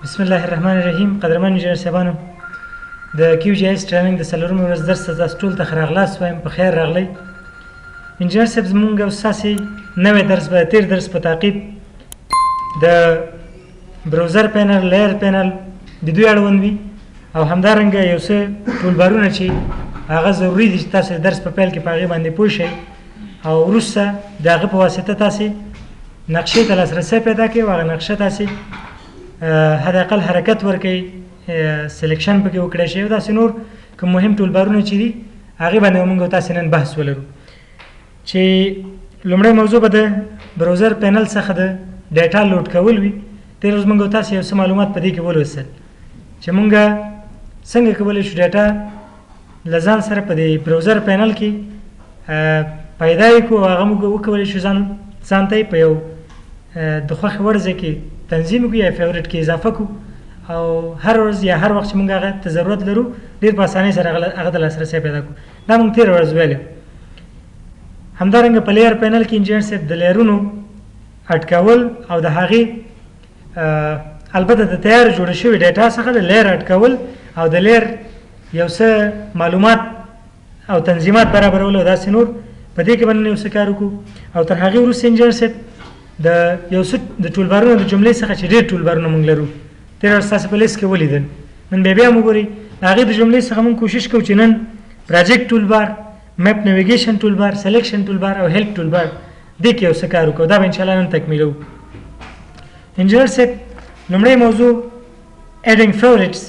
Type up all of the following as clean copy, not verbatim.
بسم الله الرحمن الرحیم. قدرمن انجینر صاحبانو، د کیو جی ایس ټریننګ د څلورمې ورځ درس ته تاسو ټول ته ښه راغلاست وایم. په خیر راغلی. انجینر صاحب، زمونږ او ستاسې نوی درس به تېر درس په تعقیب د براوزر پینل، لیر پینل د دوی اړوند وي او همدارنګه یو څه ټولبارونه چې هغه ضروري دي چې تاسو د درس په پیل کې په هغې باندې پوه شئ او وروسته د هغه په واسطه تاسې نقشې ته لاسرسی پیدا کړئ او هغه نقشه تاسې حداقل حرکت ورکړئ، سلیکشن پکې وکړی شي او داسې نور کوم مهم ټولبارونه چې دي هغې باندې به موږ او تاسې نن بحث ولرو. چې لومړی موضوع به د براوزر پینل څخه د ډیټا لوډ کول وي. تېره ورځ موږ او تاسې یو څه معلومات په دې کې ولوستل چې موږ څنګه کولی شو ډیټا له ځان سره په دې براوزر پینل کې پیدا یې کړو او هغه موږ وکولی شو ځان ته یې په یو د خوښې وړ ځای کې تنظیم کړو یا فیورټ کې اضافه کړو او هر ورځ یا هر وخت چې موږ هغه ته ضرورت لرو ډېر په اسانۍ سره هغه ته لاسرسی پیدا کړو. دا موږ تېره ورځ ویلې. همدارنګه په لیر پینل کې انجینر صاحب د لیرونو اټکول او د هغې البته د تیار جوړه شوې ډیټا څخه د لیر اټکول او د لیر یو څه معلومات او تنظیمات برابرول او داسې نور په دې کې به نن یو څه کار وکړو. او تر هغې وروسته انجینر صاحب د یو څه د ټولبارونو د جملې څخه چې ډېر ټولبارونه موږ لرو تېره ورځ ستاسې په لیست کې ولیدل، نن بیا هم وګورئ. د هغې د جملې څخه موږ کوشش کوو چې نن پراجیکټ ټولبار، میپ نیویګیشن ټولبار، سلیکشن ټولبار او هیلپ ټولبار دې کې یو څه کار وکړو. دا به انشاءالله نن تکمیلوو. انجینر صاحب، لومړی موضوع ایډینګ فیورټس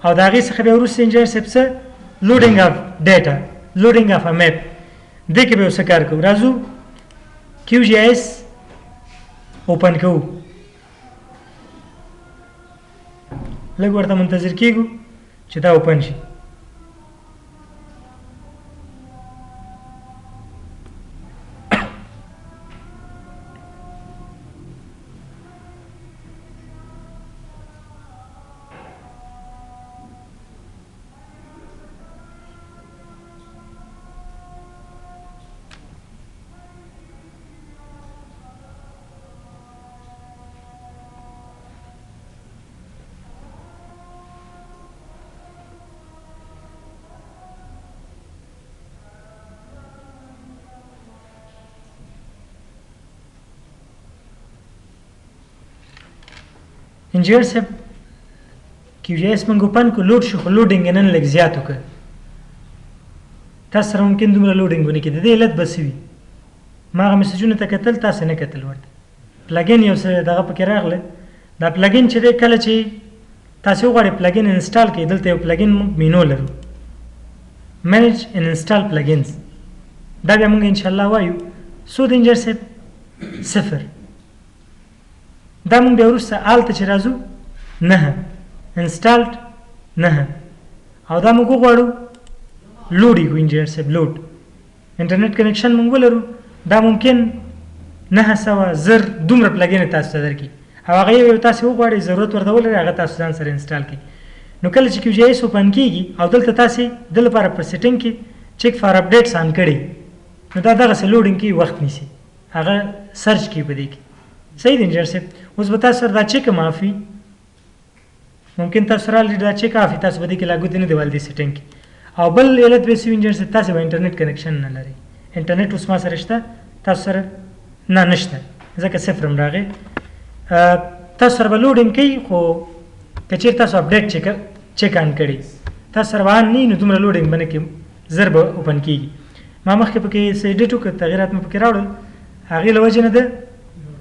او د هغې څخه بیا وروسته انجینر صاحب څه لوډینګ اف ډیټا، لوډینګ اف ا میپ، دې کې به یو څه کار کوو. راځو کیو جی ایس اوپن کوو. لږ ورته منتظر کېږو چې دا اوپن شي. انجینر صاحب، کیو جی ایس موږ اوپن کړو، لوډ شو، خو لوډینګ یې نن لږ زیات وکړ. تاسو سره ممکن دومره لوډینګ ونه کړي. د دې علت به څه وي؟ ما هغه میسجونو ته کتل، تاسې نه کتل. ورته پلګین یو څه دغه پکې راغله. دا پلګین چې دی کله چې تاسې وغواړئ پلګین انسټال کړئ، دلته یو پلګین موږ مینو لرو، مینج ان انسټال پلګینز. دا بیا موږ انشاءالله وایو څو د انجینر صاحب 0. دا موږ بیا وروسته هلته چې راځو 9 انسټالډ 9 او دا موږ وغواړو لوډ یې کړو. انجینر صاحب لوډ انټرنیټ کنیکشن موږ ولرو، دا ممکن 900 زر دومره پلګین تاسو ته درکړي او هغه یو تاسې وغواړئ ضرورت ورته ولرئ هغه تاسو ځان سره انسټال کړئ. نو کله چې کیو جی ایس اوپن کېږي او دلته تاسې د لپاره په سیټینګ کې چیک فار اپډیټس آن کړئ، نو دا دغسې لوډینګ کې وخت نیسي، هغه سرچ کړي په دې کې. صحیح دی انجینر صاحب. اوس به تاسو سره دا چیک هم آف وي، ممکن تاسو سره الریډي دا چیک آف وي، تاسو به دې کې لا ګوتې نه دی وهلی دې سیټینګ کې. او بل علت به یې څه وي انجینر صاحب، تاسې به انټرنیټ کنیکشن نه لرئ. انټرنیټ اوس ما سره شته، تاسو سره نه نشته، ځکه 0 هم راغی. تاسو سره به لوډینګ کوي، خو که چېرې تاسو اپډیټ چیک آن کړي، تاسو سره به آن نه وي نو دومره لوډینګ به نه کوي، زر به اوپن کېږي. ما مخکې پکې څه ایډیټ وکړ، تغیرات مې پکې راوړل، هغې له وجې نه ده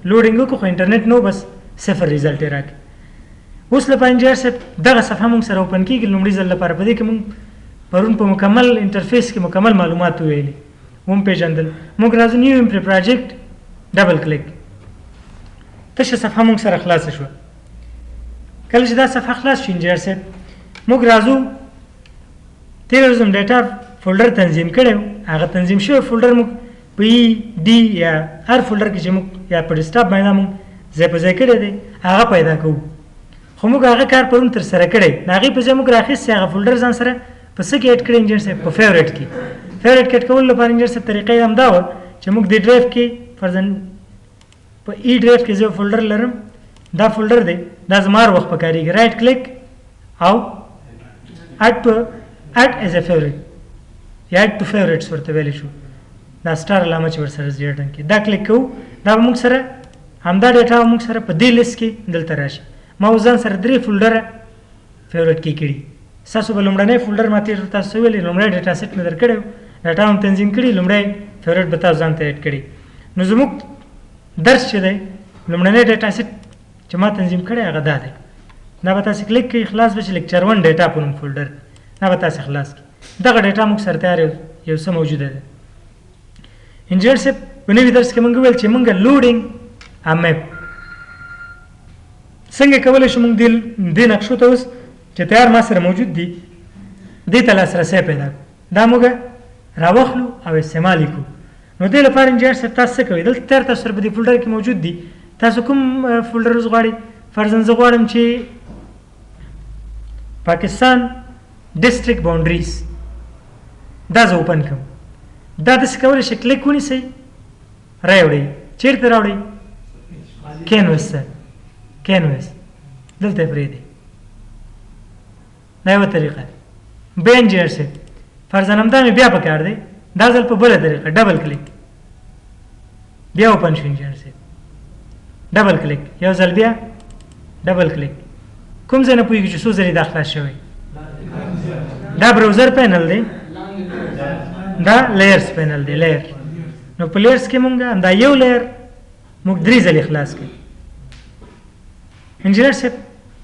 لوډینګ وکړو، خو انټرنیټ نو بس 0 ریزلټ یې راکړي. اوس لپاره انجینر صاحب دغه صفحه موږ سره اوپن کېږي لومړي ځل لپاره. په دې کې موږ پرون په مکمل انټرفیس کې مکمل معلومات وویلي، وپېژندل. موږ راځو نیو امپری پراجیکټ، ډبل کلیک، تشه صفحه موږ سره خلاصه شوه. کله چې دا صفحه خلاص شي انجینر صاحب، موږ راځو تېره ورځ ډیټا فولډر تنظیم کړی و، هغه تنظیم شوی فولډر موږ په ای ډي یا هر فولډر کې چې موږ یا په ډیسکټاپ باندې موږ ځای په ځای کړی دی هغه پیدا کوو. خو موږ هغه کار پرون ترسره کړی، د هغې په ځای موږ راخیستی هغه فولډر ځان سره په څه کې اډ کړی انجینر صاحب؟ په فیورټ کې. فیورټ کې اډ کولو لپاره انجینر صاحب طریقه یې همدا وه چې موږ دې ډرایو کې فرضاً په ای ډرایو کې زه فولډر لرم دا فولډر دی دا زما هر وخت په کارېږي رایټ کلیک او اډ ایز ا فیوریټ یا اډ ټو فیوریټس ورته ویلی شو دا سټار علامه چې ورسره زیړ رنګ کې دا کلیک کوو دا به موږ سره همدا ډیټا به موږ سره په دې لیست کې دلته راشي ما اوس ځان سره 3 فولډره فیوریټ کې کړي ستاسو به لومړنی فولډر ما تېر تاسو ویلې لومړی ډیټا سیټ مې در کړی ډیټا هم تنظیم کړي لومړی فیوریټ به تاسو ځان ته ایډ کړي نو زموږ درس چې دی لومړنی ډیټا سیټ چې ما تنظیم کړی هغه دا دی دا به تاسو کلیک کوئ خلاص به شي لیکچر 1 ډیټا په نوم فولډر دا به تاسو خلاص کړي دغه ډیټا موږ سره تیار یو څه موجوده ده انجینر صاحب په نوي درس کې موږ ویل چې موږ لوډینګ ا میپ څنګه کولی شو موږ دې نقشو ته اوس چې تیار ما سره موجود دي دې ته لاسرسی پیدا کړو دا موږ راواخلو او استعمال یې کړو نو دې لپاره انجینر صاحب تاسو څه کوئ دلته تیار تاسو سره په دې فولډر کې موجود دي تاسو کوم فولډر اوس غواړئ فرضاً زه غواړم چې پاکستان ډسټرکټ باونډریز دا زه اوپن کړم دا داسې کولی شئ کلیک ونیسئ راوړئ چېرته راوړئ کینوس ته کینوس دلته یې پرېږدئ دا یوه طریقه ده بیا انجینر صاحب فرضاً همدا مې بیا پکار دی دا ځل په بله طریقه ډبل کلیک بیا اوپن شو انجینر صاحب ډبل کلیک یو ځل بیا ډبل کلیک کوم ځای نه پوهېږو چې څو ځلې دا خلاص شوی دا براوزر پینل دی دا لیئرز پینل دی لیئر نو په لیئرز کې مونږ همدا یو لیئر مونږ 3 ځلې خلاص کړي انجینر صاحب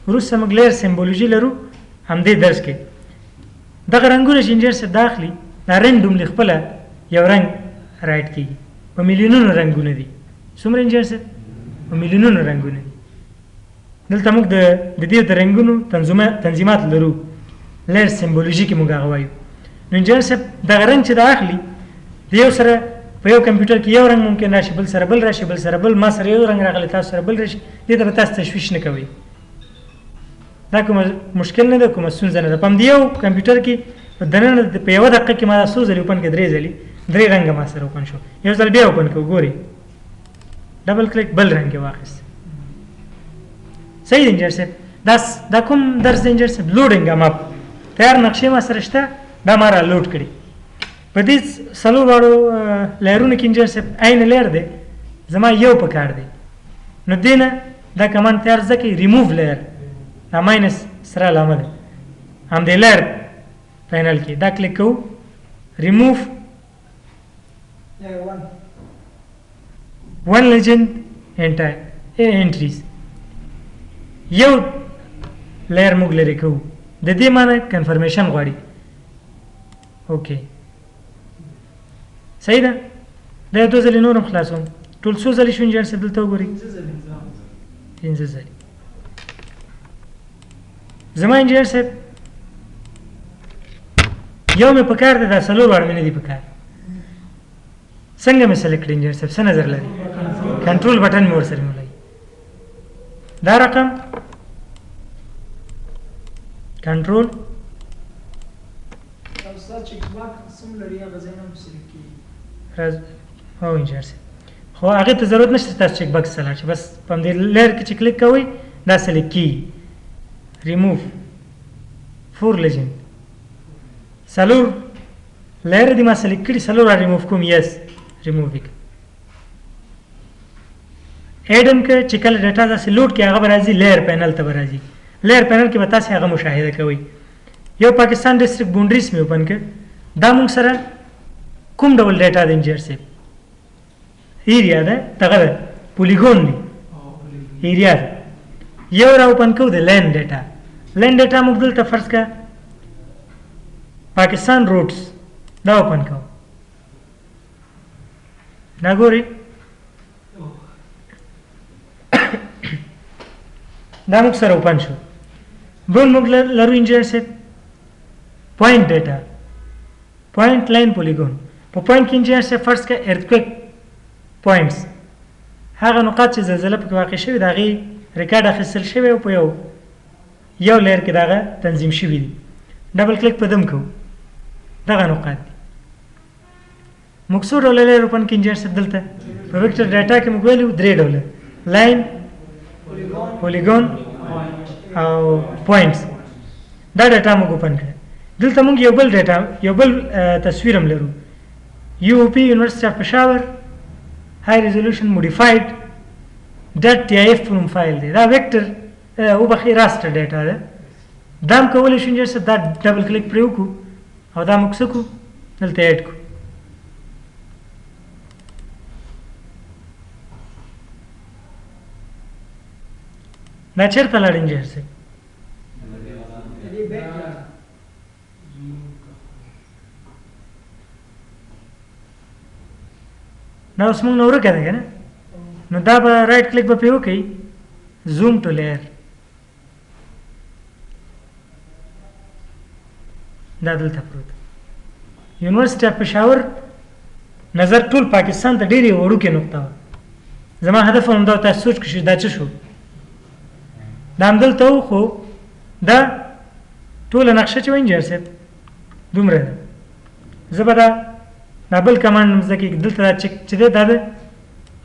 وروسته موږ لیئر سمبولوژي لرو همدې درس کې دغه رنګونه چې انجینر صاحب دا اخلي دا رینډوملی خپله یو رنګ رایټ کېږي په میلیونونو رنګونه دي څومره انجینر صاحب په میلیونونو رنګونه دي دلته موږ د دې د رنګونو تنظیمات لرو لیئر سمبولوژي کې موږ هغه وایو نو انجینر صاحب دغه رنګ چې دا اخلي د یو سره په یو کمپیوټر کې یو رنګ ممکن راشي بل سره بل راشي بل سره بل ما سره یو رنګ راغلی تاسو سره بل راشي دې ته به تاسو تشویش نه کوئ دا کومه مشکل نه ده کومه ستونزه نه ده په همدې یو کمپیوټر کې په دننه په یوه دقیقه کې ما دا څو ځلې اوپن کړه 3 ځلې 3 رنګه ما سره اوپن شو یو ځل بیا اوپن کړو ګورئ ډبل کلیک بل رنګ یې واخیست صحیح دی انجینر صاحب دا کوم درس دی انجینر صاحب لوډینګ ام اپ تیار نقشې ما سره شته دا ما را لوډ کړي په دې څلور واړو لیرونو کې انجینر صاحب عین لیر دی زما یو په کار دی نو دې نه دا کمان تیار زده کوي ریموو لیر دا ماینس سره علامه ده همدې لیر پینل کې دا کلیک کوو ریموو ون لیجند انټریز یو لیر موږ لرې کوو د دې معنی کنفرمیشن غواړي اوکې صحیح ده دا 2 ځلې نور هم خلاصوم ټول څو ځلې شو انجینر صاحب دلته وګورئ 5 ځلې زما انجینر صاحب یو مې په کار دی دا 4 واړه مې نه دي په کار څنګه مې سلیکټ کړي انجینر صاحب څه نظر لري کنټرول بټن مې ورسره مولوي دا رقم کنټرول هو انجینر صاحب خو هغې ته ضرورت نشته تاسو چیک باکس ته لاړ شئ بس په همدې لیر کې چې کلیک کوئ دا سلیکټ کېږي ریموو 4 لیجند 4 لیر دي ما سلیکټ کړي 4 را ریموو کوم یس ریموو یې کړه ایډ هم که چې کله ډیټا داسې لوډ کړي هغه به راځي لیر پینل ته به راځي لیر پینل کې به تاسې هغه مشاهده کوئ یو پاکستان ډسټرکټ باونډریز مې اوپن کړ دا موږ سره کوم ډول ډیټا د انجینر صاحب ایریا ده دغه ده پولیګون دی ایریا ده یو را اوپن کوو د لین ډیټا لین ډیټا موږ دلته فرض کړه پاکستان روډز دا اوپن کوو دا ګورئ دا موږ سره اوپن شو بل موږ لرو انجینر صاحب پوینټ ډیټا پوینټ لاین پولیګون په پوینټ کې انجینر صاحب فرض کړه ارتکویک پوینټس هغه نقاط چې زلزله پکې واقع شوي د هغې ریکارډ اخیستل شوی او په یو لیر کې د هغه تنظیم شوي دي ډبل کلیک په دم کوو دغه نقاط دي موږ څو ډوله لیر اوپن کړي انجینر صاحب دلته په ویکټر ډیټا کې موږ ویلي 3 ډوله لاین پولیګون او پوینټس دا ډاټا موږ اوپن کړه. دلته موږ یو بل تصویر هم لرو. UOP یونیورسيټي اف پېښور هاي ریزولوشن موډیفاید .tif نوم فایل دی. دا ویکټر وبخښئ راستر ډاټا ده. دا هم کولی شو انجینر صاحب دا ډبل کلیک پرې وکړو او دا موږ څه کړو دلته ایډ کړو. دا چېرته لاړ انجینر صاحب؟ دا اوس موږ نه ورکه ده که نه؟ نو دا به رایټ کلیک به پرې وکړئ زوم ټو لیر. دا دلته پروت یونیورسيټي اف پېښور نظر ټول پاکستان ته ډېرې وړوکې نقطه وه. زما هدف هم دا تاسو سوچ کړئ دا څه شو. دا همدلته و خو دا ټوله نقشه چې وایي انجینر صاحب دومره ده. زه به دا بل کمانډ زده کړي دلته دا چې دی دا د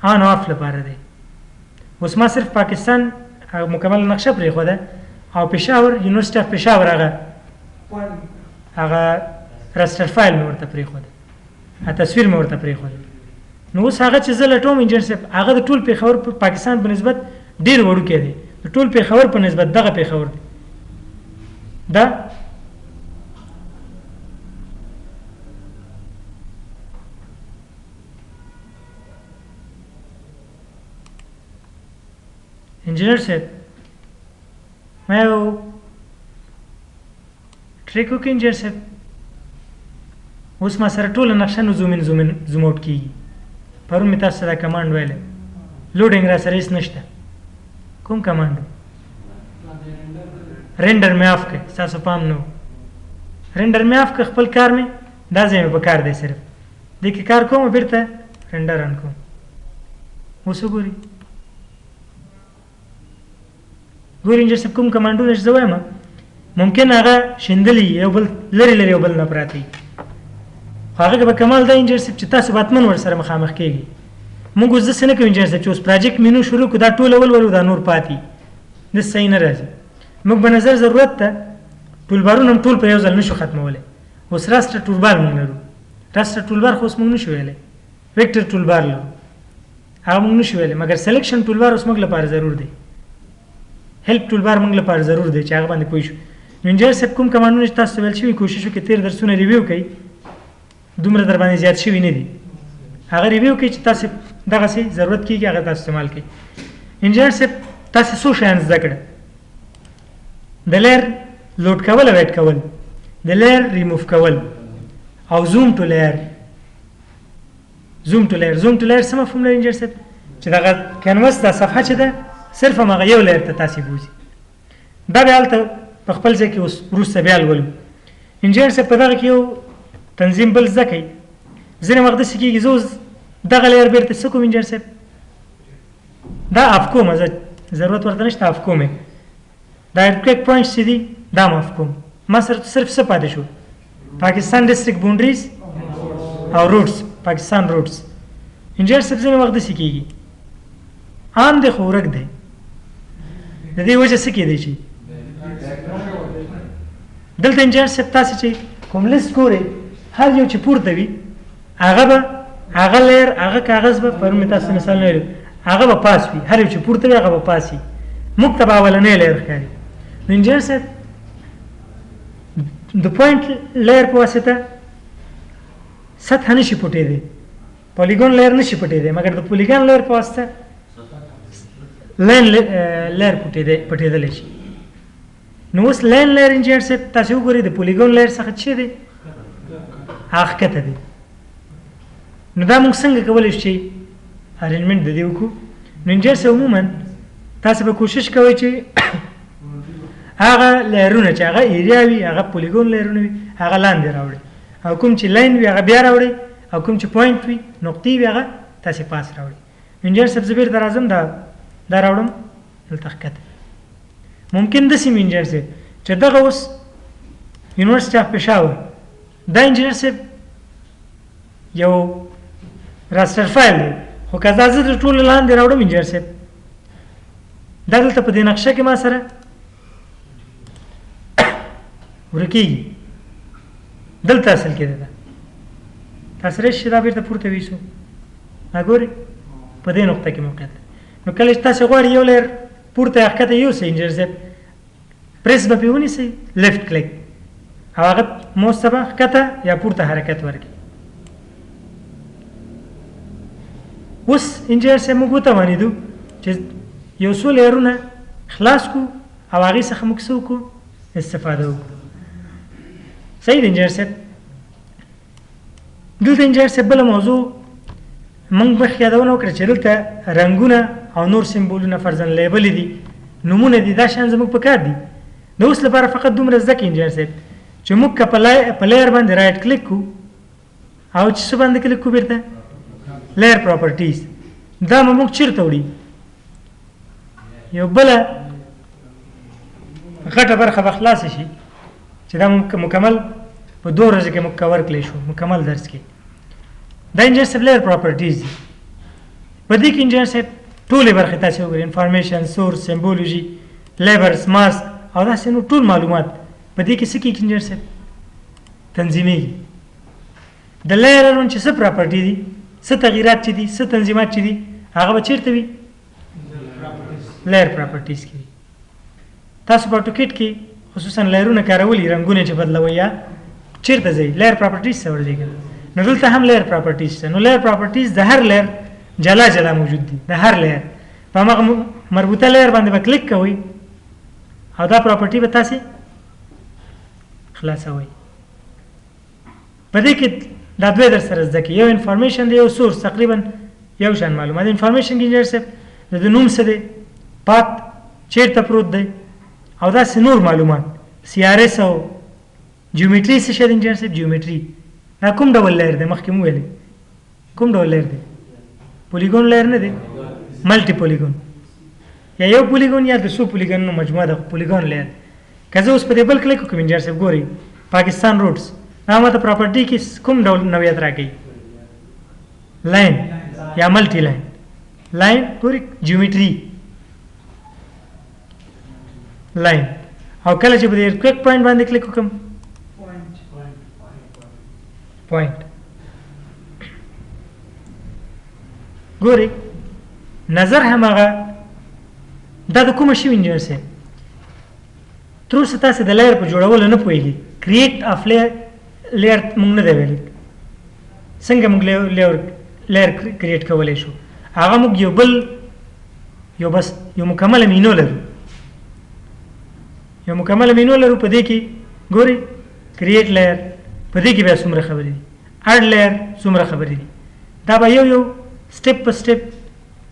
آن او آف لپاره دی. اوس ما صرف پاکستان مکمل نقشه پرېښوده او پېښور یونیورسيټي اف پېښور هغه راسټر فایل مې ورته پرېښوده تصویر مې ورته پرېښوده. نو اوس هغه چې زه لټوم انجینر صاحب هغه د ټول پېښور پاکستان په نسبت ډېر وړوکی دی. د ټول پېښور په نسبت دغه پېښور دی. دا انجینر صاحب ما یو ټریک وکړ انجینر صاحب. اوس ما سره ټوله نقشه نو زوم آوټ کېږي. پرون مې تاسو ته دا کمانډ ویلی لوډینګ را سره هېڅ نشته. کوم کمانډ رینډر مې آف کړ ستاسو پام نه و. رینډر مې آف کړ خپل کار مې دا ځای مې په کار دی صرف دې کې کار کوم بېرته رینډر آن کوم. اوس وګورئ ګورئ انجینر صاحب کوم کمانډونه چې زه وایم ممکن هغه شیندلي یو بل لرې یو بل نه پراته وي خو هغه کې به کمال دا انجینر صاحب چې تاسو به حتمن ورسره مخامخ کېږئ. موږ اوس داسې نه کوو انجینر صاحب چې اوس پراجیکټ مینو شروع کړو دا ټول ولولو دا نور پاتې داسې صحیح نه راځي. موږ به نظر ضرورت ته ټولبارونه هم ټول په یو ځل نشو ختمولی. اوس راسټر ټولبار موږ لرو. راسټر ټولبار خو اوس موږ نشو ویلی. ویکټر ټولبار لرو هغه موږ نشو ویلی مګر سلیکشن ټولبار اوس موږ لپاره ضرور دی. هیلپ ټولبار موږ لپاره ضرور دی چې هغه باندې پوه شو. نو انجینر صاحب کوم کمانډونه چې تاسو ویل شوي کوشش وکړئ تېر درسونه ریویو کړئ دومره در باندې زیات شوي نه دي. هغه ریویو کړئ چې تاسو دغسې ضرورت کېږي هغه تاسو استعمال کړئ. انجینر صاحب تاسو څو شیان زده کړه د لیر لوډ کول او ایډ کول د لیر ریموف کول او زوم ټو لیر. زوم ټو لیر څه مفهوم لري انجینر صاحب چې دغه کینوس دا صفحه چې ده صرف همغه یو لیر ته تاسې بوځي. دا بیا هلته په خپل ځای کې اوس وروسته بیا لولو. انجینر صاحب په دغه کې یو تنظیم بل زده کوي. ځینې وخت داسې کېږي زه اوس دغه لیر بیرته څه کوم انجینر صاحب دا اف کوم زه ضرورت ورته نشته اف کوم یې دا ایرکویک پوینټس چې دي دا م اف کوم. ما سره صرف څه پاتې شو پاکستان ډسټرکټ باونډریز او روډس پاکستان روډس. انجینر صاحب ځینې وخت داسې کېږي عام دی خو ورک دی د دې وجه څه کېدی شي دلته انجینر صاحب تاسې چې کوم لیست ګورئ هر یو چې پورته وي هغه به هغه لیر هغه کاغذ به پرون مې تاسو مثال نه ویلو هغه به پاس وي. هر یو چې پورته وي هغه به پاس وي. موږ ته به اولنی لیر ښکاري. نو انجینر صاحب د پوینټ لیر په واسطه سطحه نشي پټېدی پولیګون لیر نشي پټېدی مګر د پولیګون لیر په واسطه لین لیر پټېدلی شي. نو اوس لین لیر انجینر صاحب تاسو وګورئ د پولیګون لیر څخه څه دی هغه ښکته دی. نو دا موږ څنګه کولی شو چې ارینجمنټ د دې وکړو. نو انجینر صاحب عموما تاسو به کوشش کوئ چې هغه لیرونه چې هغه ایریا وي هغه پولیګون لیرونه وي هغه لاندې راوړئ او کوم چې لاین وي هغه بیا راوړئ او کوم چې پوینټ وي نقطې وي هغه تاسې پاس راوړئ. انجینر صاحب زه بیرته راځم دا راوړم دلته ښکته. ممکن داسې وي انجینر صاحب چې دغه اوس یونیورسيټي اف پېښور دا انجینر صاحب یو راستر فایل دی خو که دا زه د ټولو لاندې راوړم انجینر صاحب دا دلته په دې نقشه کې ما سره ورکېږي دلته اصل کې ده تاسو راشئ دا بیرته پورته ویسو ګورئ په دې نقطه کې موقعیت نو کله چې تاسو غواړئ یو لیر پورته یا ښکته یوسئ انجینر صاحب پریس به پرې ونیسئ لیفټ کلیک او هغه موس ته به ښکته یا پورته حرکت ورکړي اوس انجینر صاحب موږ وتوانېدو چې یو څو لیرونه خلاص کړو او هغې څخه موږ څه وکړو استفاده وکړو صحیح دی انجینر صاحب دلته انجینر صاحب بله موضوع موږ مخکې یادونه وکړه چې دلته رنګونه او نور سمبولونه فرضاً لیبلې دي نومونه دي دا شیان زموږ په کار دي د اوس لپاره فقط دومره زده کړئ انجینر صاحب چې موږ که په لیر باندې رایټ کلیک کړو او چې څه باندې کلیک کړو بیرته لیر پراپرټیز دا به موږ چیرته وړي یو بله غټه برخه به خلاصه شي چې دا مکمل په 2 ورځو کې موږ کور کړلی شو مکمل درس کې دا انجینر صاحب لیر پراپرټیز دي په دې کې انجینر صاحب ټولې برخې تاسې وګورئ انفارمیشن سورس سمبولوژي لیبرز ماسک او داسې نور ټول معلومات په دې کې څه کېږي انجینر صاحب تنظیمېږي د لیرونو چې څه پراپرټي دي څه تغییرات چې دي څه تنظیمات چې دي هغه به چیرته وي لیر پراپرټیز کې وي تاسو په اټوکیټ کې خصوصا لیرونه کارولي رنګونه چې بدلوي یا چیرته ځئ لیر پراپرټیز ته ورځئ نو دلته هم لیر پراپرټیز ته نو لیر پراپرټیز د هر لیر جلا جلا موجود دي د هر لیر په هماغه مربوطه لیر باندې به کلیک کوئ او دا پراپرټي به تاسې خلاصوئ په دې کې دا دوی در سره زده کړي یو انفارمیشن دی یو سورس تقریبا یو شان معلومات انفارمیشن کې انجینر صاحب د نوم څه دی پات چیرته پروت دی او داسې نور معلومات سی آر ایس او جیومیټري څه شی دی انجینر صاحب جیومیټري دا کوم ډول لیر دی مخکې مو ویلې کوم ډول لیر دی پولیګون لیر نه دی ملټي پولیګون یا یو پولیګون یا د څو پولیګونونو مجموعه ده پولیګون لیر که زه اوس په دې بل کلیک وکړم انجینر صاحب ګورئ پاکستان روډس دا ماته پراپرټي کې کوم ډول نوعیت راکوي لاین یا ملټي لاین لاین ګورئ جیومیټري لاین او کله چې په دې کویک پوینټ باندې کلیک وکړم پوینټ ګورئ نظر هماغه دا د کومه شوي انجینر صاحب تر اوسه تاسې د لیر په جوړولو نه پوهېږي کریټ اف لیر موږ نه دی ویلی څنګه موږ لیر کریټ کولی شو هغه موږ یو بل یو مکمله مینو لرو یو مکمله مینو لرو په دې کې ګورئ کریټ لیر په دې کې بیا څومره خبرې دي اډ لیر څومره خبرې دي دا به یو سټپ په سټپ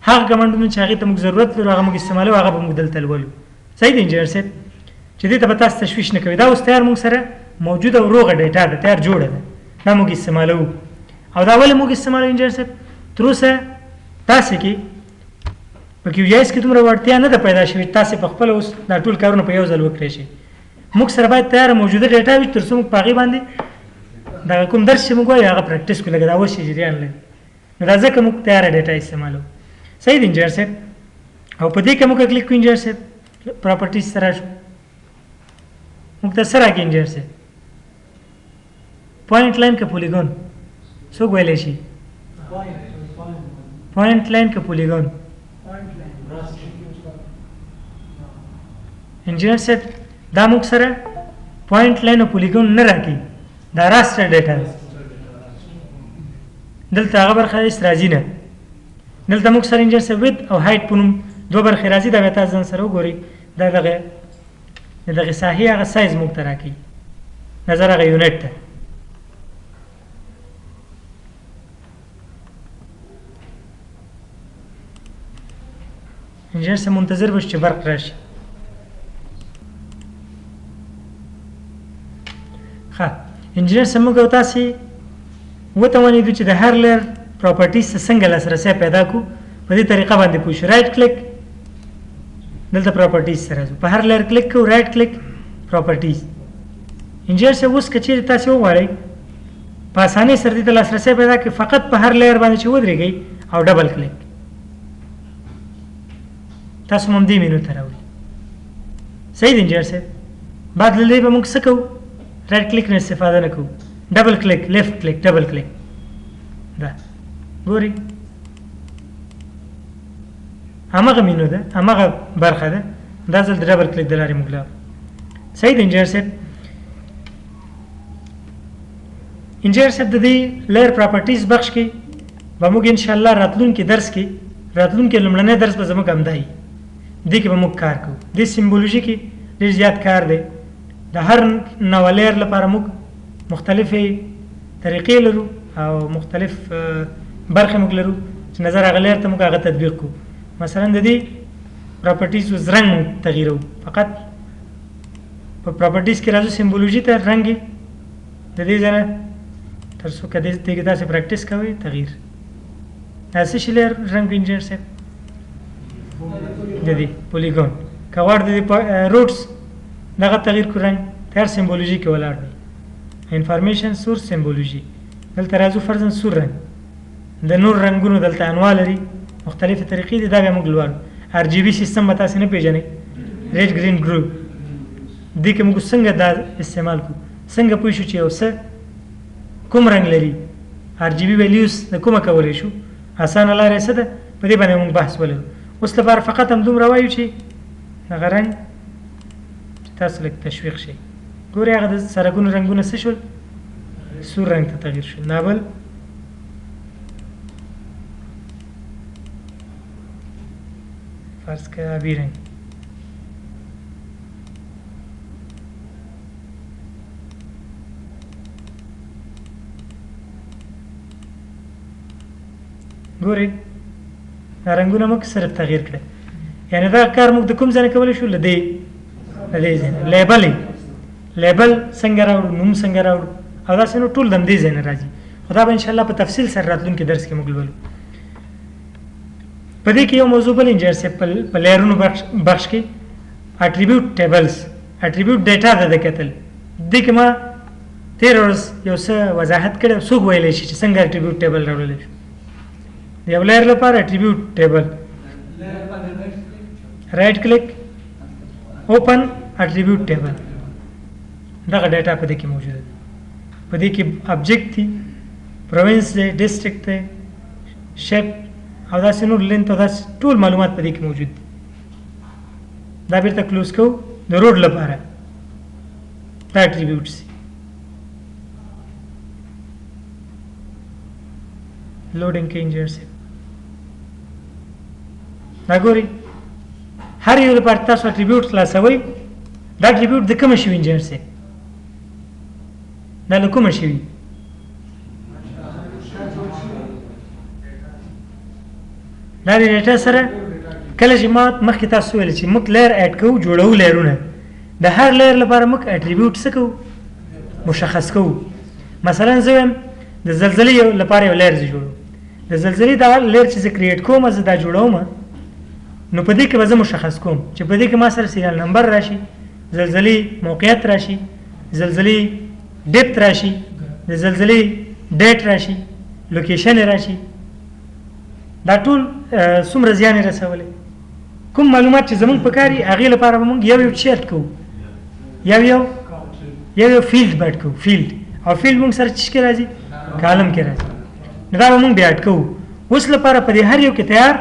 هغه کمانډونه چې هغې ته موږ ضرورت لرو هغه موږ استعمالوو هغه به موږ دلته لولو صحیح دی انجینر صاحب چې دې ته به تاسو تشویش نه کوئ دا اوس تیار موږ سره موجوده او روغه ډیټا ده تیار جوړه ده دا موږ استعمالوو او دا ولې موږ استعمالوو انجینر صاحب تر اوسه تاسې کې په کیو جی ایس کې دومره وړتیا نه ده پیدا شوې تاسې په خپله اوس دا ټول کارونه په یو ځل وکړی شئ موږ سره باید تیاره موجوده ډیټا وي تر څو موږ په هغې باندې دغه کوم درس چې موږ وایو هغه پریکټس کړو لکه دا اوس چې جریان لري نو دا ځکه موږ تیاره ډیټا استعمالوو صحیح دی انجینر صاحب او په دې کې موږ کلیک کړو انجینر صاحب پراپرټیز ته راشو موږ ته څه راکړي انجینر صاحب پوینټ لاین که پولیګون څوک ویلی شي پوینټ لاین که پولیګون انجینر صاحب دا موږ سره پوینټ لاین او پولیګون نه راکړي دا راسټر ډیټا دلته هغه برخه هېڅ راځي نه دلته موږ سره انجینر صاحب وید او هایټ په نوم 2 برخې راځي دا بیا تاسو ځان سره وګورئ دا دغه ساحې هغه سایز موږ ته راکوي نظر هغه یونټ ته انجینر صاحب منتظر باش چې برق راشي ښه انجینر صاحب موږ او تاسې وتوانېدو چې د هر لیر پراپرټیز ته څنګه لاسرسی پیدا کړو په دې طریقه باندې پوه شو رایټ کلیک دلته پراپرټیز سره راځو په هر لیر کلیک کوو رایټ کلیک پراپرټیز انجینر صاحب اوس که چیرې تاسې وغواړئ په اسانۍ سره دې ته لاسرسی پیدا کړئ فقط په هر لیر باندې چې ودرېږئ او ډبل کلیک تاسو هم دې مینو ته راوړي. صحیح دی انجینر صاحب. بعد له دې به موږ څه کوو؟ رایټ کلیک نه استفاده نه کوو، ډبل کلیک، لیفټ کلیک، ډبل کلیک. دا ګوري هماغه مینو ده، هماغه برخه ده. دا ځل د ډبل کلیک د لارې موږ لاړو. صحیح دی انجینر صاحب. انجینر صاحب د دې لیر پراپرټیز بخش کې به موږ انشاءالله راتلونکي درس کې، راتلونکي لومړنی درس به زموږ همدا وي، دې کې به موږ کار کوو. دې سیمبولوژي کې ډېر زیات کار دی. د هر نوع لیر لپاره موږ مختلفې طریقې لرو او مختلف برخې موږ لرو چې نظر هغه لیر ته موږ هغه تطبیق کوو. مثلا د دې پراپرټیز اوس رنګ موږ تغییروو. فقط په پراپرټیز کې راځو سیمبولوژي ته، رنګ یې د دې ځای نه تر څو که دې کې تاسې پریکټس کوئ تغییر. دا څه شي لیر رنګ انجینر صاحب؟ د دې پولیګون. که غواړو د دې روټس دغه تغییر کړو رنګ، تیار سیمبولوژي کې ولاړ دی. انفارمیشن سورس سیمبولوژي. دلته راځو فرضاً سور رنګ. د نور رنګونو دلته انواع لري، مختلفې طریقې دي. دا بیا موږ لولو. RGB سیستم به تاسې نه پېژنئ، ریډ ګرین ګرو. دې کې موږ څنګه دا استعمال کړو، څنګه پوه شو چې یو څه کوم رنګ لري. RGB ویلیوز د کومه کولی شو، اسانه لاره څه ده، په دې باندې موږ بحث ولرو. اوس لپاره فقط هم دومره وایو چې هغه رنګ تاسو لږ تشویق شئ. ګورئ هغه د سرکونو رنګونه څه شول؟ سور رنګ ته تغییر شول. نابل فرض که آبی رنګ. ګورئ دا رنګونه موږ صرف تغییر کړل. یعنې دا کار موږ د کوم ځای نه کولی شو؟ له دې ځای نه. لیبل څنګه راوړو، نوم څنګه راوړو، او داسې نو ټول د همدې ځای نه راځي. خو دا به انشاءالله په تفصیل سره راتلونکي درس کې موږ لولو. په دې کې یو موضوع بل انجینر صاحب په لیرونو بخش کې اټریبیوټ ټیبلز، اټریبیوټ ډیټا ده د کتل. دې کې ما تېره ورځ یو څه وضاحت کړی. څوک ویلی شي چې څنګه اټریبیوټ ټیبل راوړلی شو؟ د یو لیر لپاره اټریبیوټ ټیبل، رایټ کلیک، اوپن اټریبیوټ ټیبل. دغه ډیټا په دې کې موجوده ده. په دې کې ابجیکټ دي، پروینس دی، ډسټرکټ دی، شیپ او داسې نور لینت او داسې ټول معلومات په دې کې موجود دي. دا بیرته کلوز کوو. د روډ لپاره دا اټریبیوټس دي. لوډینګ کې انجینر صاحب دا ګورئ هر یو لپاره تاسو اټریبیوټ خلاصوئ. دا اټریبیوټ د کومه شوي انجینر صاحب؟ دا له کومه شوي؟ دا د ډیټا سره کله چې ما مخکې تاسو ویل چې موږ لیر اډ کوو، جوړوو لیرونه. د هر لیر لپاره موږ اټریبیوټ څه کوو؟ مشخص کوو. مثلا زه وایم د زلزلې لپاره یو لیر زه جوړوم. د زلزلې دا لیر چې زه کریټ کوم، زه دا جوړوم، نو په دې کې به زه مشخص کوم چې په دې کې ما سره سیریال نمبر راشي، زلزلې موقعیت راشي، زلزلې ډیپت راشي، د زلزلې ډیټ راشي، لوکیشن راشي، دا ټول څومره زیان یې رسولی. کوم معلومات چې زمونږ په کار وي هغې لپاره به مونږ یو چیرټ کوو، یو فیلډ بډ کوو. فیلډ او فیلډ مونږ سره چې کې راځي؟ کالم کې راځي. نو دا به مونږ بیا اډ کوو. اوس لپاره په دې هر یو کې تیار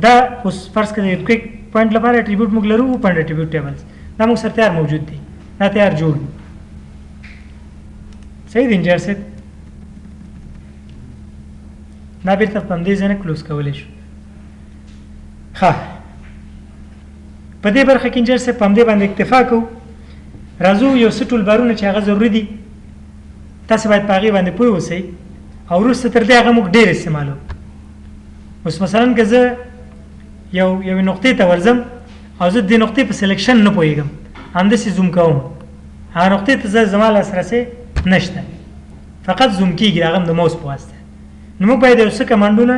دا اوس فرض کړئ د کویک پوینټ لپاره اټریبیوټ موږ لرو، اوپن اټریبیوټ ټیبلز دا موږ سره تیار موجود دي. دا تیار جوړ دي. صحیح دی انجینر صاحب؟ دا بیرته په همدې ځای نه کلوز کولی شو. ښه، په دې برخه کې انجینر صاحب په همدې باندې اکتفا کوو. راځو یو څه ټولبارونه چې هغه ضروري دي تاسې باید په هغې باندې پوه اوسئ او وروسته تر دې هغه موږ ډېر استعمالوو. اوس مثلا که زه یوې نقطې ته ورځم او زه د دې نقطې په سلیکشن نه پوهېږم، همداسې زوم کوم، هغه نقطې ته زما لاسرسی نشته، فقط زوم کېږي، هغه هم د موس په واسطه. نو موږ باید یو څه کمانډونه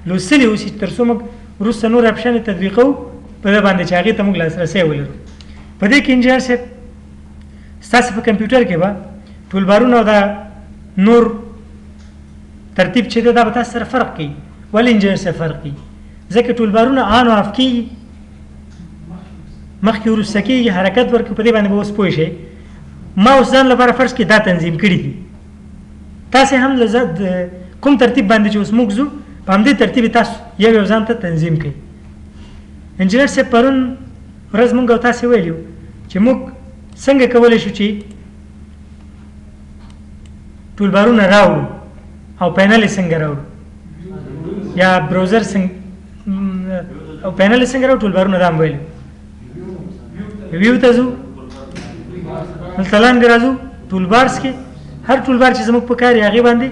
لوستلي اوسي تر څو موږ وروسته نور اپشنې تطبیقوو په دې باندې چې هغې ته موږ لاسرسی ولرو. په دې کې انجینر صاحب ستاسې په کمپیوټر کې به ټولبارونه او دا نور ترتیب چې دی دا به تاسو سره فرق کوي. ولې انجینر صاحب فرق کوي؟ ځکه ټولبارونه آن او اف کېږي، مخکې وروسته کېږي، حرکت ورکوي. په دې باندې به اوس پوه شئ. ما اوس ځان لپاره فرض کړي دا تنظیم کړي دي، تاسې هم له کوم ترتیب باندې چې اوس موږ ځو په همدې ترتیب تاسو یو یو ځان ته تنظیم کړئ. انجینر صاحب پرون ورځ موږ او تاسې ویلي چې موږ څنګه کولی شو چې ټولبارونه راوړو او پینل یې څنګه راوړو، یا براوزر څنګه او پینل یې څنګه راوړو. ټولبارونه دا هم ویلي، ویو ته ځو، دلته لاندې راځو ټولبارس کې، هر ټولبار چې زموږ په کار یې هغې باندې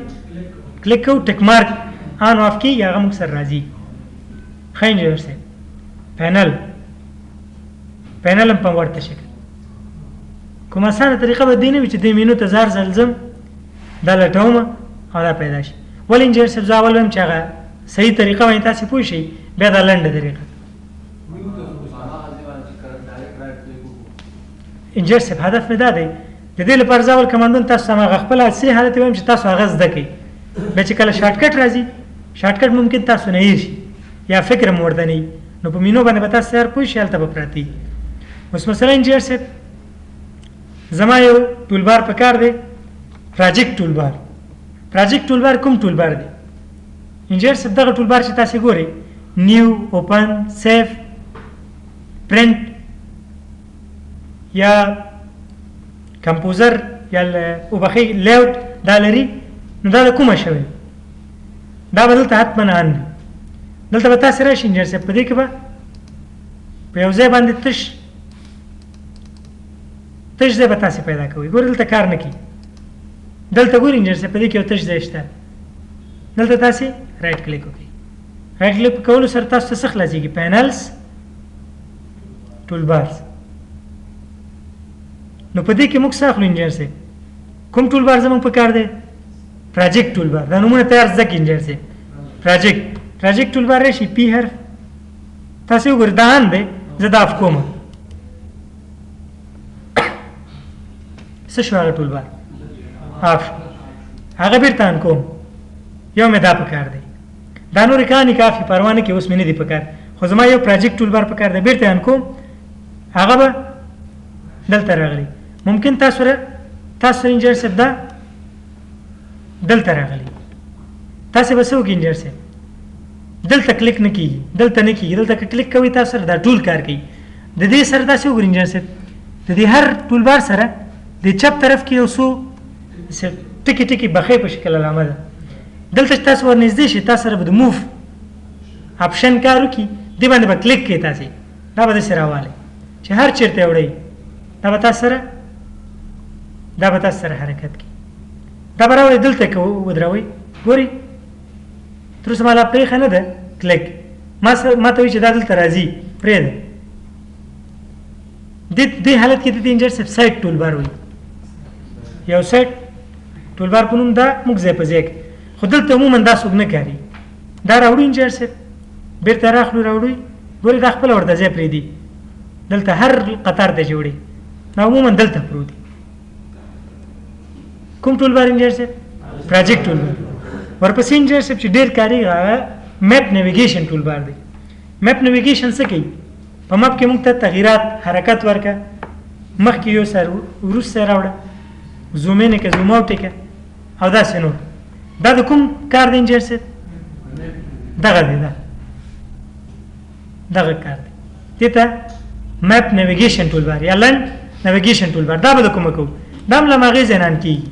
کلیک کوو، ټک مارک آن او اف کېږي، هغه موږ سره راځي. ښه انجینر صاحب پینل هم په ورته شکل کوم اسانه طریقه به دې نه وي چې دې مینو ته زار ځل ځم دا لټوم او دا پیدا شي. ولې انجینر صاحب زه اول وایم چې هغه صحیح طریقه باندې تاسې پوه شئ، بیا دا لنډه طریقه. انجینر صاحب هدف مې دا دی د دې لپاره زه اول کمانډون تاسو ته هغه خپل اصلي حالت وایم چې تاسو هغه زده کړئ. بیا چې کله شارټکټ راځي، شارټکټ ممکن تاسو نه هېر شي یا فکر هم ورته نه وي، نو په مینو باندې به تاسو هر پوه شئ، هلته به پراته وي. اوس مثلا انجینر صاحب زما یو ټولبار په کار دی، پراجیکټ ټولبار. پراجیکټ ټولبار کوم ټولبار دی انجینر صاحب؟ دغه ټولبار چې تاسې ګورئ، نیو، اوپن، سیف، پرنټ یا کمپوزر یا وبخښئ لیاوټ دا لري، نو دا د کومه شوی؟ دا به دلته حتما آن وي. دلته به تاسې راشئ انجینر صاحب، په دې کې به په یو ځای باندې تش ځای به تاسې پیدا کوئ. ګورئ دلته کار نه کوي، دلته ګورئ انجینر صاحب په دې کې یو تش ځای شته، دلته تاسې رایټ کلیک وکړئ. رایټ کلیک کولو سره تاسو ته څه خلاصېږي؟ پینلز، ټولبارز. نو په دې کې موږ څه اخلو انجینر صاحب؟ کوم ټولبار زموږ په کار دی؟ پراجیکټ ټولبار. دا نومونه تیار زده کړئ انجینر صاحب. پراجیکټ ټولبار راشي، پی حرف تاسې وګورئ دا ان دی، زه دا اف کوم، څه شو هغه ټولبار؟ اف. هغه بېرته ان کوم، یو مې دا په کار دی. دا نورې کانې کافي پروا نه کوي، اوس مې نه دي په کار، خو زما یو پراجیکټ ټولبار په کار دی، بېرته ان کوم، هغه به دلته راغلی. ممکن تاسو انجینر صاحب دا دلته راغلی، تاسې به څه وکړئ انجینر صاحب؟ دلته کلیک نه کېږي، دلته نه کېږي، دلته که کلیک کوئ تاسو سره دا ټول کار کوي. د دې سره داسې وګورئ انجینر صاحب، د دې هر ټولبار سره د چپ طرف کې یو څو ټکي ټکي بخۍ په شکل علامه ده. دلته چې تاسو ورنږدې شئ، تاسو سره به د موف اپشن کار وکړي، دې باندې به کلیک کوئ تاسې، دا به داسې راوالی چې هر چېرته یې وړئ، دا به تاسو سره حرکت کوي. دا به راوړئ دلته که ودروئ، ګورئ تر اوسه ما لا پرېښه نه ده کلیک، ما ته وایي چې دا دلته راځي، پرېږده. دې حالت کې دې انجینر صاحب سایډ ټولبار وایي، یو سایډ ټولبار په نوم دا موږ ځای په ځای کړي، خو دلته عموما دا څوک نه کاري. دا راوړو انجینر صاحب، بېرته راخلو راوړئ، ګورئ دا خپله ورته ځای پرېږدي، دلته هر قطار ته چې وړئ دا عموما دلته پروت دی. کوم ټولبار انجینر صاحب؟ پراجیکټ ټولبار. ورپسې انجینر صاحب چې ډېر کارېږي هغه میپ نیویګیشن ټولبار دی. میپ نیویګیشن څه کوي؟ په مپ کې موږ ته تغییرات، حرکت ورکړه، مخکې یو سر وروسته راوړه، زوم ان که زوم اوټ که او داسې نور. دا د کوم کار دی انجینر صاحب؟ دغه دی، دغه کار دی. دې ته میپ نیویګیشن ټولبار یا لنډ نیویګیشن ټولبار. دا به د کومه کوو؟ دا هم له هغې ځای نه کېږي.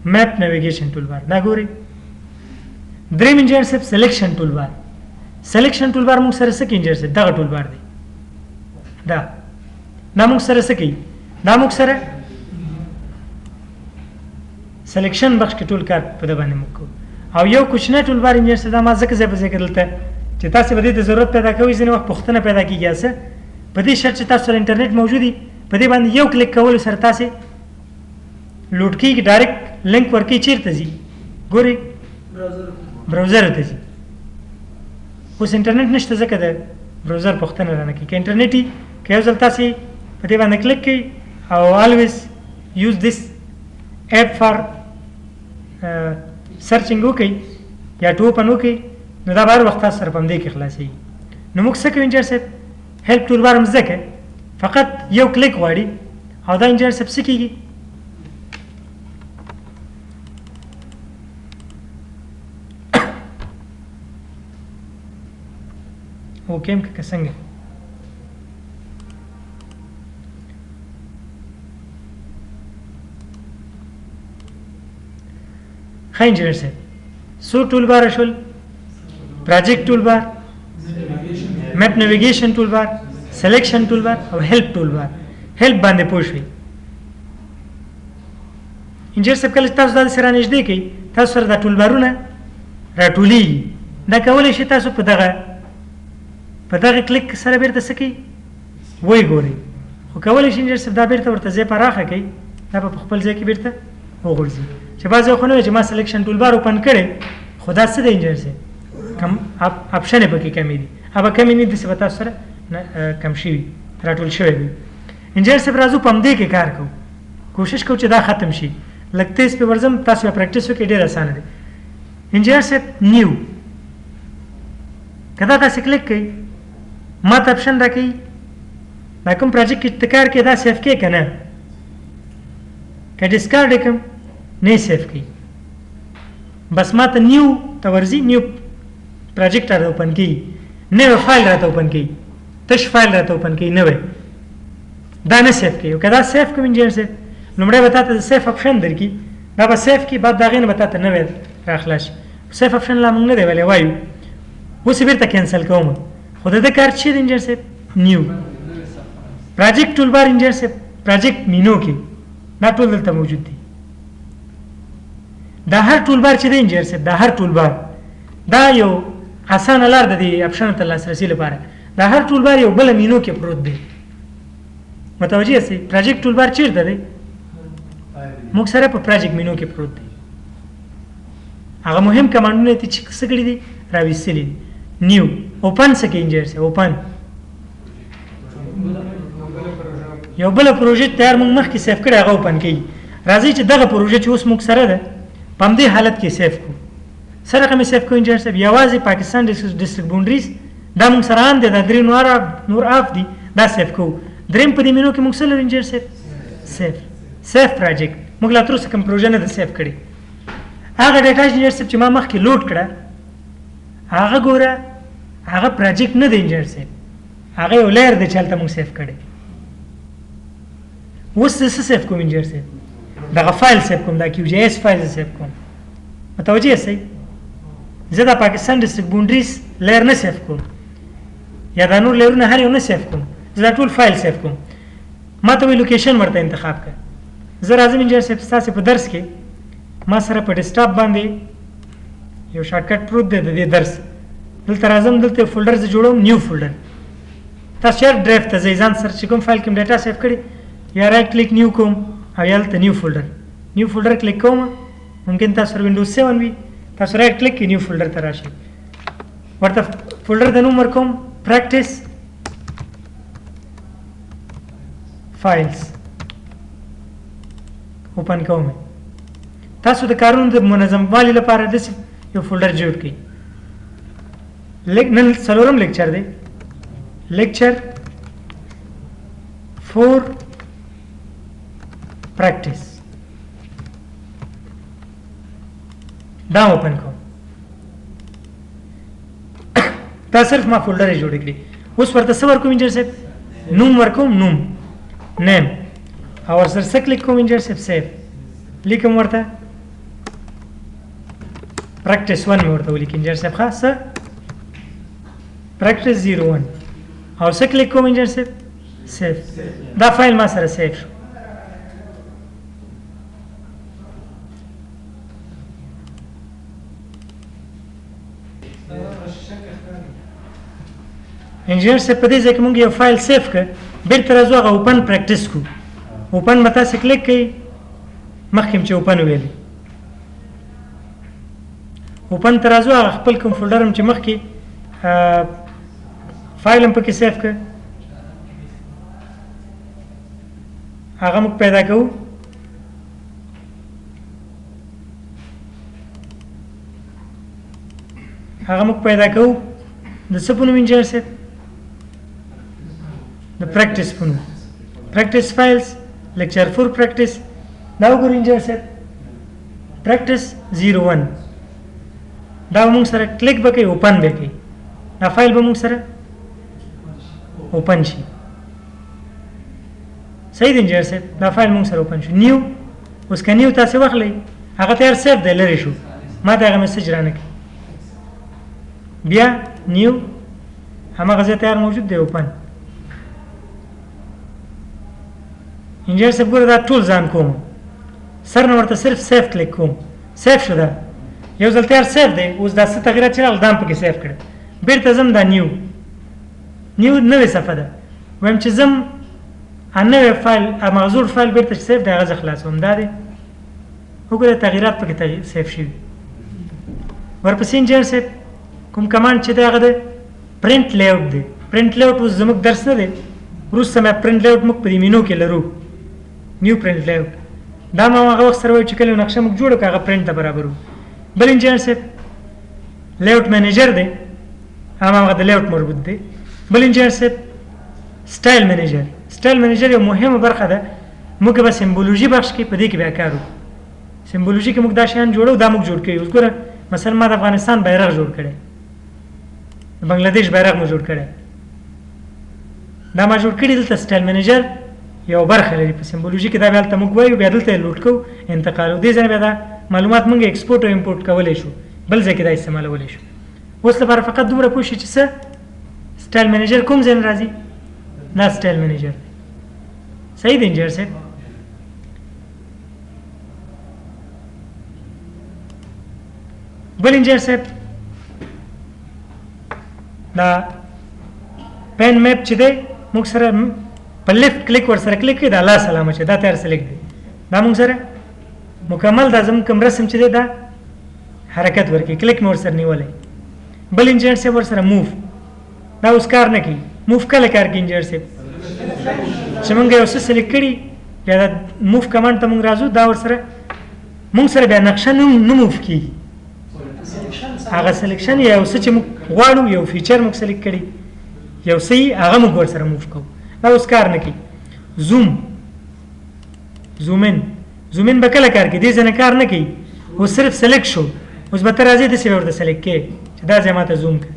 میپ نیویګیشن ټولبار دا ګورئ. دریم انجینر صاحب سلیکشن ټولبار. سلیکشن ټولبار موږ سره څه کوي انجینر صاحب؟ دغه ټولبار دی، دا موږ سره څه کوي؟ دا موږ سره سلیکشن بخش کې ټول کار په ده باندې موږ کوو. او یو کوچنی ټولبار انجینر صاحب دا ما ځکه ځای په ځای کې دلته چې تاسې به دې ته ضرورت پیدا کوئ، ځینې وخت پوښتنه پیدا کېږي څه په دې شرط چې تاسو سره انټرنیټ موجود وي، په دې باندې یو کلیک کولو سره تاسې لوډ کېږي، ډایرکټ لینک ورکوي، چېرته ځي؟ ګورئ براوزر ته ځي. اوس انټرنیټ نشته ځکه د براوزر پوښتنه رانه کوي. که انټرنیټ وي، که یو ځل تاسې په دې باندې کلیک کوئ او always use this app for searching وکړئ یا ټو اوپن وکړئ، نو دا به هر وخت تاسو سره په همدې کې خلاصېږي. نو موږ څه کوو انجینر صاحب؟ هیلپ ټول بار هم زده کړئ، فقط یو کلیک غواړي او دا انجینر صاحب څه کېږي؟ اوکې هم که څنګه ښه انجینر صاحب څو ټول بار شول؟ پروجیکټ ټول بار، میپ نیویګیشن ټول بار، سلیکشن ټول بار او هیلپ ټول بار. هیلپ باندې پوه شئ انجینر صاحب کله تاسو دا سره نږدې کوي تاسو سره دا ټول بارونه راټولېږي. دا کولی شئ تاسو په دغه کلیک سره بیرته څه کوي وایي ګورئ، خو کولی شئ انجینر صاحب دا بیرته ورته ځای پراخه کوي، دا به په خپل ځای کې بیرته وغورځي. چې بعضې خو نه وي چې ما سلیکشن ټول بار اوپن کړی خو دا څه دی انجینر صاحب کم اپشن یې پکې کمې دي، هغه کمې نه دي چې به تاسو سره کم شوي راټول شوی وي. انجینر صاحب راځو په همدې کې کار کوو، کوشش کوو چې دا ختم شي. لږ تیز پې ورځم تاسو به پریکټس وکړئ، ډېر اسانه دی. انجینر صاحب نیو که دا تاسې کلیک کوئ ما ته اپشن را کوي دا کوم پروجیکټ کې ته کار کوې دا سیف کوې که نه، که ډسکارډ یې کړم نه یې سیف کوي. بس ما ته نیو ته ورځي، نیو پروجیکټ راته اوپن کوي، نوی فایل راته اوپن کوي، تش فایل راته اوپن کوي نوی، دا نه سیف کوي. که دا سیف کوم انجینر صاحب لومړی به تا ته د سیف اپشن درکړي، دا به سیف کړي، بعد د هغې نه به تا ته نوی راخلاص شي. سیف اپشن لا موږ نه دی ویلی وایو، اوس یې بېرته کینسل کوم. خو د ده کار چې دی انجینر صاحب نیو پروجیکټ ټول بار انجینر صاحب پروجیکټ مینو کې دا ټول دلته موجود دی. دا هر ټول بار چې دی انجینر صاحب دا هر ټول بار دا یو اسانه لار ده د اپشنو ته لاسرسي لپاره. دا هر ټول بار یو بله مینو کې پروت دی. متوجه یاستئ؟ پروجیکټ ټول بار چیرته دی؟ موږ سره په پروجیکټ مینو کې پروت دی. هغه مهم کمانډونه چې څه کړي دي راویستلي دي. نیو اوپن څه کوي انجینر صاحب؟ اوپن یو بله پروژه تیار موږ مخکې سیف کړی هغه اوپن کوي. راځئ چې دغه پروژه چې اوس موږ سره ده په همدې حالت کې سیف کړو. څه رقم یې سیف کړو انجینر صاحب؟ یوازې پاکستان ډسټرکټ بونډریز دا موږ سره عام دی، دا درې نور آف دي دا سیف کوو. درېیم په دې مینو کې موږ څه لرو انجینر صاحب؟ سیف پروجیکټ. موږ لا تر اوسه کوم پروژه نه ده سیف کړې. هغه ډیټا انجینر صاحب چې ما مخکې لوډ کړه هغه ګوره هغه پروجیکټ نه دی انجینر صاحب، هغه یو لیر دی چې هلته موږ سیف کړی. اوس زه څه سیف کوم انجینر صاحب؟ دغه فایل سیف کوم، دا کیو جی ایس فایل سیف کوم. متوجه یاستئ؟ زه د پاکستان ډسټرکټ بونډریز لیر نه سیف کوم یا دا نور لیرونه هر یو نه سیف کوم، زه دا ټول فایل سیف کوم. ما ته وایي لوکیشن ورته انتخاب کړه. زه راځم انجینر صاحب ستاسې په درس کې ما سره په ډیسکټاپ باندې یو شارټکټ پروت دی د دې درس. دلته راځم، دلته یو فولډر زه جوړوم، نیو فولډر. تاسو شیر ډرایو ته ځئ، ځان سره چې کوم فایل کې م ډیټا سیف کړي یا رایټ کلیک نیو کوم او یا هلته نیو فولډر کلیک کوم. ممکن تاسو سره وینډوز 7 وي، تاسو رایټ کلیک کې نیو فولډر ته راشئ، ورته فولډر د نوم ورکوم پریکټس فایلز اوپن کوم. تاسو د کارونو د منظم والي لپاره داسې یو فولډر جوړ کړئ. نن څلورم لیکچر دی، لیکچر 4 پریکټس. دا اوپن کوم. دا صرف ما فولډر یې جوړ کړي. اوس ورته څه ورکوم انجینر صاحب؟ نوم ورکوم، نیم او ورسره څه کلیک کوم انجینر صاحب؟ سیف لیکم ورته پریکټس 1 مې ورته ولیکم انجینر صاحب. ښه څه پریکټس 01 او څه کلیک کوم انجینر صاحب؟ سیف. دا فایل ما سره سیف شو. انجینر صاحب په دې ځای کې موږ یو فایل سیف کړ، بیرته راځو هغه اوپن پریکټس کو. اوپن به تاسې کلیک کوئ، مخکې م چې اوپن ویلی اوپن ته راځو، هغه خپل کوم فولډر م چې مخکې فایل هم پکې سیف کړ هغه موږ پیدا کوو. هغه موږ پیدا کوو د څه په نوم انجینر صاحب؟ د پریکټس په نوم. پریکټس فایلز لیکچر 4 پریکټس دا وګورئ انجینر صاحب پریکټس 01 دا موږ سره کلیک به کوي اوپن به کوي دا فایل به موږ سره اوپن شي. صحیح دی انجینر صاحب دا فایل موږ سره اوپن شو. نیو اوس که نیو تاسې واخلئ هغه تیار سیف دی لرې شو ما ته هغه میسج رانه کړي بیا نیو هماغه ځای تیار موجود دی اوپن. انجینر صاحب ګوره دا ټول ځان کوم سر نه ورته صرف سیف کلیک کوم سیف شو دا یو ځل تیار سیف دی اوس دا څه تغیرات چې راغله دا هم پکې سیف کړه بیرته ځم دا نیو نوې صفحه ده وایم چې ځم نوې فایل هماغه زوړ فایل بیرته چې سیف دی هغه زه خلاصوم دا دی وګوره تغیرات پکې سیف شوي. ورپسې انجینر صاحب کوم کمانډ چې دی هغه د پرنټ لیاوټ دی. پرنټ لیاوټ اوس زموږ درس نه دی وروسته مې پرنټ لیاوټ موږ په دې مینو کې لرو نیو پرنټ لیاوټ دا ما هغه وخت سره وایو چې کله یو نقشه موږ جوړه کړو هغه پرنټ ته برابر وو. بل انجینر صاحب لیاوټ مینیجر دی هماغه د لیاوټ مربوط دی. بل انجینر صاحب سټایل مینیجر. سټایل مینیجر یو مهمه برخه ده موږ به سمبولوژي بخش کې په دې کې بیا کار وکړو. سمبولوژي کې موږ دا شیان جوړو دا موږ جوړ کړي اوس ګوره مثلا ما د افغانستان بیرغ جوړ کړی د بنگلادیش بیرغ مو جوړ کړی دا ما جوړ کړي دلته سټایل مینیجر یو برخه لري په سمبولوژي کې دا بیا هلته موږ وایو بیا دلته یې لوډ کوو انتقالو دې ځای بیا دا معلومات موږ ایکسپورټ او امپورټ کولی شو بل ځای کې دا استعمالولی شو. اوس لپاره فقط دومره پوه شي چې څه سټایل مینیجر کوم ځای نه راځي دا سټایل مینیجر دی. صحیح دی انجینر صاحب. بل انجینر صاحب دا پین میپ چې دی موږ سره په لیفټ کلیک ور سره کلیک کړئ دا لاس علامه چې دا تیار سلیکټ دی دا موږ سره مکمل دا زموږ کوم رسم چې دی دا حرکت ورکړي کلیک مې ور سره نیولی. بل انجینر صاحب ور سره موف دا اوس کار نه کوي. موف کله کار کوي انجینر صاحب چې موږ یو څه سلیکټ کړي بیا دا موف کمانډ ته موږ راځو دا ور سره موږ سره بیا نقشه نه موف کېږي هغه سلیکشن یو څه چې موږ غواړو یو فیچر موږ سلیکټ کړي یو څه هغه موږ ور سره موف کوو دا اوس کار نه کوي. زوم ان به کله کار کوي دې ځای نه کار نه کوي اوس صرف سلیکټ شو اوس به ته راځې داسې به ورته سلیکټ کوې چې دا ځای ماته زوم کړه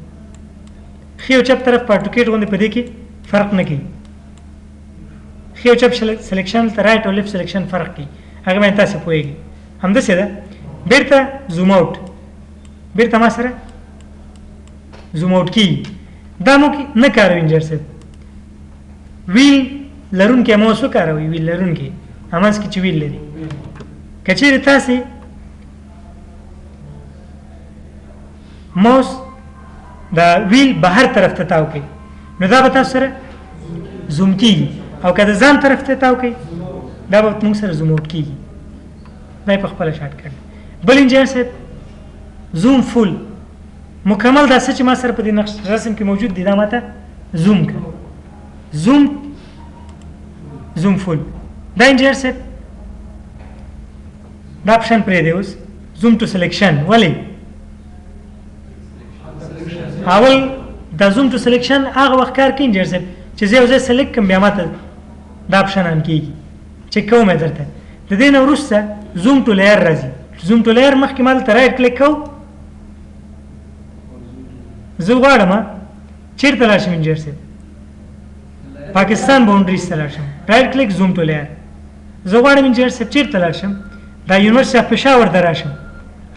ښي او چپ طرف پارټوکیټ غوندې په دې کې فرق نه کوي. ښي او چپ سلیکشن ته رایټ او لیفټ سلیکشن فرق کوي هغه باندې تاسې پوهېږئ همداسې ده. بیرته زوم آوټ بیرته ما سره زوم آوټ کېږي دا موږ نه کاروي انجینر صاحب. ویل لرونکی ماوس وکاروئ ویل لرونکی هماس کې چې ویل لري که چیرې تاسې ماوس دا ویل بهر طرف ته تاو کوئ نو دا به تاسو سره زوم کېږي او که د ځان طرف ته تاو کوئ دا به موږ سره زوم آوټ کېږي دا یې په خپله شارټ کټ. بل انجینر صاحب زوم فول مکمل دا څه چې ما سره په دې نقش رسم کې موجود دی دا ماته زوم کړه زوم فول دا انجینر صاحب دا اپشن پرېږدی اوس زوم ټو سلیکشن ولې اول دا زوم ټو سلیکشن هغه وخت کار کوي انجینر صاحب چې زه یو ځای سلیکټ کړم بیا ماته دا اپشن ان کېږي چې کوم یې درته د دې نه وروسته زوم ټو لیئر راځي. زوم ټو لیئر مخکې ما دلته رایټ کلیک کوم زه غواړم چیرته لاړ شم انجینر صاحب پاکستان باونډریز ته لاړ شم رایټ کلیک زوم ټو لیئر. زه غواړم انجینر صاحب چیرته لاړ شم دا یونیورسټي اف پېښور ته راشم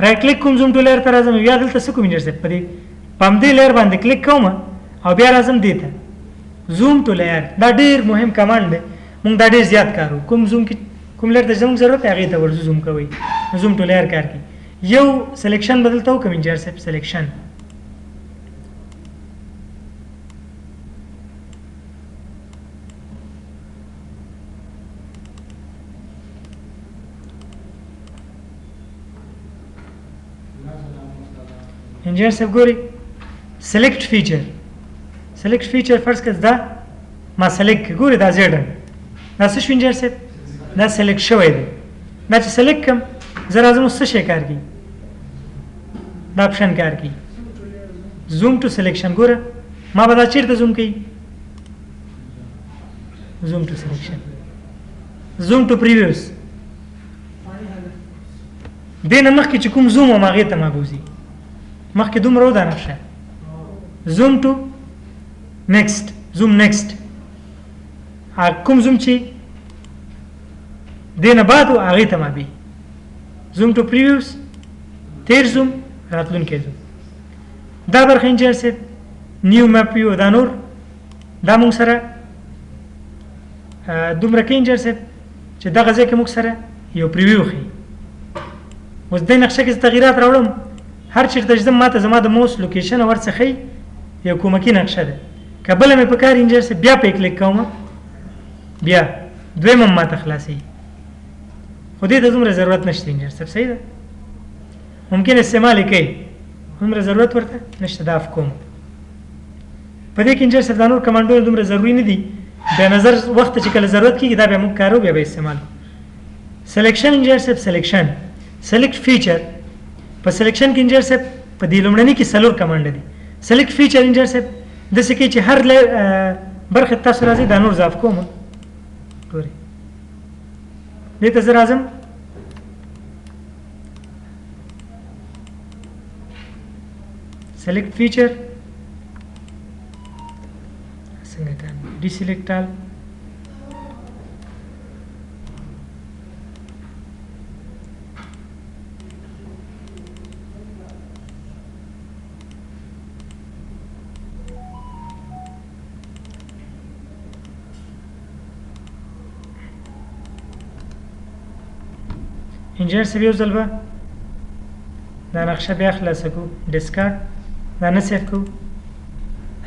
رایټ کلیک کوم زوم ټو لیئر ته راځم بیا دلته څه کوم انجینر صاحب په همدې لیئر باندې کلیک کوم او بیا راځم دې ته زوم ټو لیئر دا ډېر مهم کمانډ دی موږ دا ډېر زیات کارو کوم زوم کې کوم لیئر ته زموږ ضرورت دی هغې ته ورځو زوم کوئ زوم ټو لیئر کار کوي. یو سلیکشن به دلته وکړم انجینر صاحب سلیکشن انجینر صاحب ګورئ سلیکټ فیچر فرض کړه دا ما سلیکټ کړي ګورئ دا زیډ رنګ دا څه شو انجینر صاحب دا سلیکټ شوی دی دا چې سلیکټ کړم زه راځم اوس څه شی کار کوي دا اپشن کار کوي زوم ټو سلیکشن. ګوره ما به دا چیرته زوم کوي؟ زوم ټو سلیکشن. زوم ټو پریویوس. دې نه مخکې چې کوم زوم وم هغې ته ما بوځي. مخکې دومره و دا نقشه. زوم ټو نیکسټ. زوم نیکسټ. کوم زوم چې دې نه بعد و هغې ته ما بي. زوم ټو پریویوس. تیر زوم راتلونکی زوم. دا برخه انجینر صاحب نیو میپ وي او دا نور دا موږ سره دومره کې انجینر صاحب چې دغه ځای کې موږ سره یو پریویو ښیي. اوس دې نقشه کې تغییرات راوړم. هر چېرته چې ځم ما ته زما د موس لوکیشن ورڅه ښیي. یو کومکي نقشه ده. که بله مې په کار انجینر صاحب بیا پې کلیک کوم بیا دویم هم ما ته خلاصوي. خو دې ته دومره ضرورت نشته انجینر صاحب. صحیح ده؟ ممکن استعمال یې کوي دومره ضرورت ورته نشته. دا اف کوم په دې کې انجینر صاحب دا نور کمانډونه دومره ضروري نه دي. بیا نظر وخت چې کله ضرورت کېږي دا بیا موږ کارو بیا به استعمال. سلیکشن انجینر صاحب سلیکشن سلیکټ فیچر. په سلیکشن کې انجینر صاحب په دې لومړني کې څلور کمانډ دي. سلیکټ فیچر انجینر صاحب داسې کوي چې هر برخه تاسو راځي دا نور ضاف کوم. ګورئ دې ته زه راځم. select feature څنګه کار deselect all. انجینر صاحب یو ځل به دا نقشه بیا خلاصه کړو. ډسکارډ دا نه سیف کوو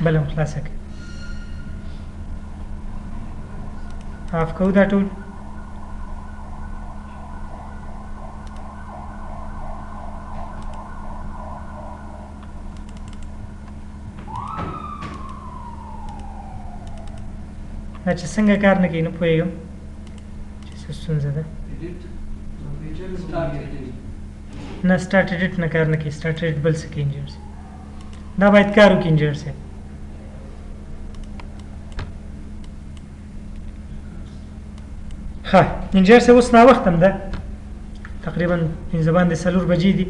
بله هم خلاصه کړو. آف کوو دا ټول. دا چې څنګه کار نه کوي نه پوهېږم چې څه ستونزه ده. نه سټارټ ایډیټ نه کار نه کوي. سټارټ ایډیټ بل څه کوي انجینر صاحب. دا باید کار وکړي انجینر صاحب. ښه انجینر صاحب اوس ناوخت هم ده. تقریبا پنځه باندې څلور بجې دي.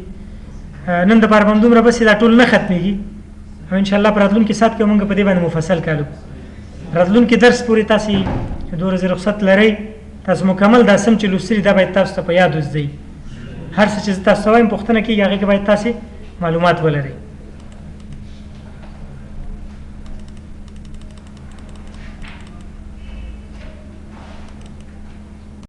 نن دپاره به همدومره بس دا ټول نه ختمېږي او انشاءالله په راتلونکي ساعت کې مونږ په دې باندې مفصل کار وکړو. راتلونکي درس پورې تاسې چې 2 ورځې رخصت لرئ تاسو مکمل دا سم چې لوستلي دا باید تاسو ته په یاد وزدئ. هر څه چې زه تاسو ته وایم پوښتنه کېږي هغې کې باید تاسې معلومات ولرئ.